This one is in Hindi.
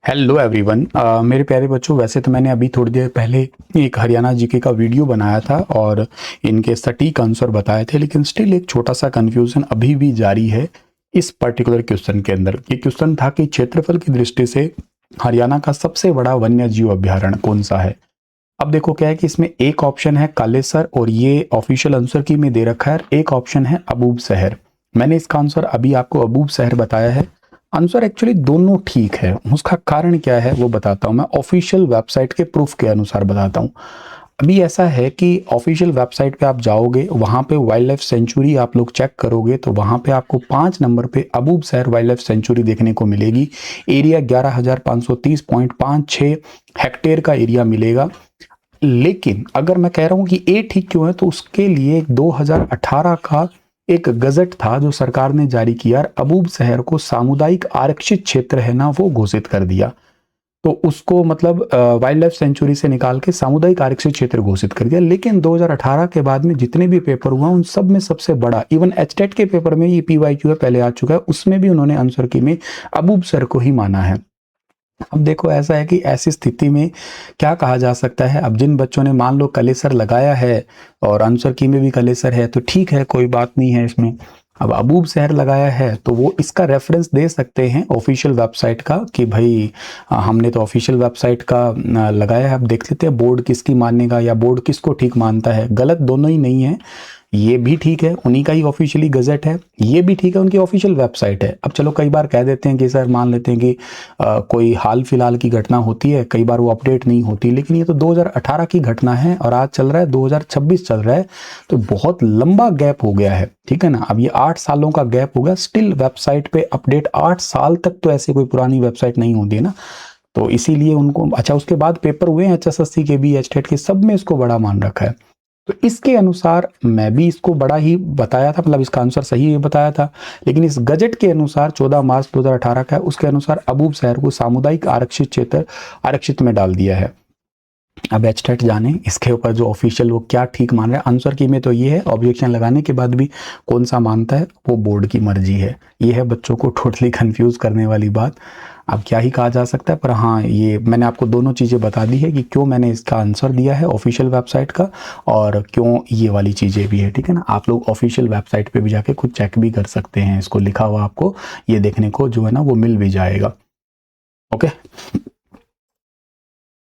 Hello everyone. मेरे प्यारे बच्चों, वैसे तो मैंने अभी थोड़ी देर पहले एक हरियाणा जीके का वीडियो बनाया था और इनके सटीक आंसर बताए थे, लेकिन स्टिल एक छोटा सा कंफ्यूजन अभी भी जारी है इस पर्टिकुलर क्वेश्चन के अंदर। ये क्वेश्चन था कि क्षेत्रफल की दृष्टि से हरियाणा का सबसे बड़ा वन्य जीव अभ्यारण्य कौन सा है। अब देखो क्या है कि इसमें एक ऑप्शन है कालेसर और ये ऑफिशियल आंसर की में दे रखा है, एक ऑप्शन है अबूब शहर। मैंने इसका आंसर अभी आपको अबूब शहर बताया है। आंसर एक्चुअली दोनों ठीक है, उसका कारण क्या है वो बताता हूं। मैं ऑफिशियल वेबसाइट के प्रूफ के अनुसार बताता हूं। अभी ऐसा है कि ऑफिशियल वेबसाइट पे आप जाओगे, वहां पे वाइल्ड लाइफ सेंचुरी आप लोग चेक करोगे तो वहां पे आपको 5 नंबर पे अबूब शहर वाइल्ड लाइफ सेंचुरी देखने को मिलेगी। एरिया 11,530.56 हेक्टेयर का एरिया मिलेगा। लेकिन अगर मैं कह रहा हूं कि ए ठीक क्यों है, तो उसके लिए 2018 का एक गजट था जो सरकार ने जारी किया। अबूब शहर को सामुदायिक आरक्षित क्षेत्र है ना, वो घोषित कर दिया। तो उसको मतलब वाइल्ड लाइफ सेंचुरी से निकाल के सामुदायिक आरक्षित क्षेत्र घोषित कर दिया। लेकिन 2018 के बाद में जितने भी पेपर हुआ उन सब में सबसे बड़ा, इवन एचटेट के पेपर में ये पीवाईक्यू है पहले आ चुका है, उसमें भी उन्होंने आंसर की में अबूब शहर को ही माना है। अब देखो ऐसा है कि ऐसी स्थिति में क्या कहा जा सकता है। अब जिन बच्चों ने मान लो कलेसर लगाया है और आंसर की में भी कलेसर है तो ठीक है, कोई बात नहीं है इसमें। अब अबूब शहर लगाया है तो वो इसका रेफरेंस दे सकते हैं ऑफिशियल वेबसाइट का कि भाई हमने तो ऑफिशियल वेबसाइट का लगाया है। अब देख लेते हैं बोर्ड किसकी मानेगा या बोर्ड किसको ठीक मानता है। गलत दोनों ही नहीं है, ये भी ठीक है, उन्हीं का ही ऑफिशियली गजट है, ये भी ठीक है, उनकी ऑफिशियल वेबसाइट है। अब चलो कई बार कह देते हैं कि सर मान लेते हैं कि कोई हाल फिलहाल की घटना होती है, कई बार वो अपडेट नहीं होती, लेकिन ये तो 2018 की घटना है और आज चल रहा है 2026 चल रहा है, तो बहुत लंबा गैप हो गया है। ठीक है ना, अब ये 8 सालों का गैप हो गया, स्टिल वेबसाइट पे अपडेट 8 साल तक तो ऐसे कोई पुरानी वेबसाइट नहीं होती है ना, तो इसीलिए उनको अच्छा उसके बाद पेपर हुए हैं एचएसएससी के भी, एचटेट के, सब में इसको बड़ा मान रखा है। तो इसके अनुसार मैं भी इसको बड़ा ही बताया था, मतलब इसका आंसर सही बताया था। लेकिन इस गजट के अनुसार 14 मार्च 2018 का है, उसके अनुसार अबूब शहर को सामुदायिक आरक्षित क्षेत्र आरक्षित में डाल दिया है। अब एचटेट जाने इसके ऊपर जो ऑफिशियल वो क्या ठीक मान रहे हैं। आंसर की में तो ये है, ऑब्जेक्शन लगाने के बाद भी कौन सा मानता है वो बोर्ड की मर्जी है। ये है बच्चों को टोटली कंफ्यूज करने वाली बात। अब क्या ही कहा जा सकता है, पर हाँ ये मैंने आपको दोनों चीज़ें बता दी है कि क्यों मैंने इसका आंसर दिया है ऑफिशियल वेबसाइट का और क्यों ये वाली चीज़ें भी है। ठीक है ना, आप लोग ऑफिशियल वेबसाइट पे भी जाके खुद चेक भी कर सकते हैं, इसको लिखा हुआ आपको ये देखने को जो है ना वो मिल भी जाएगा। ओके।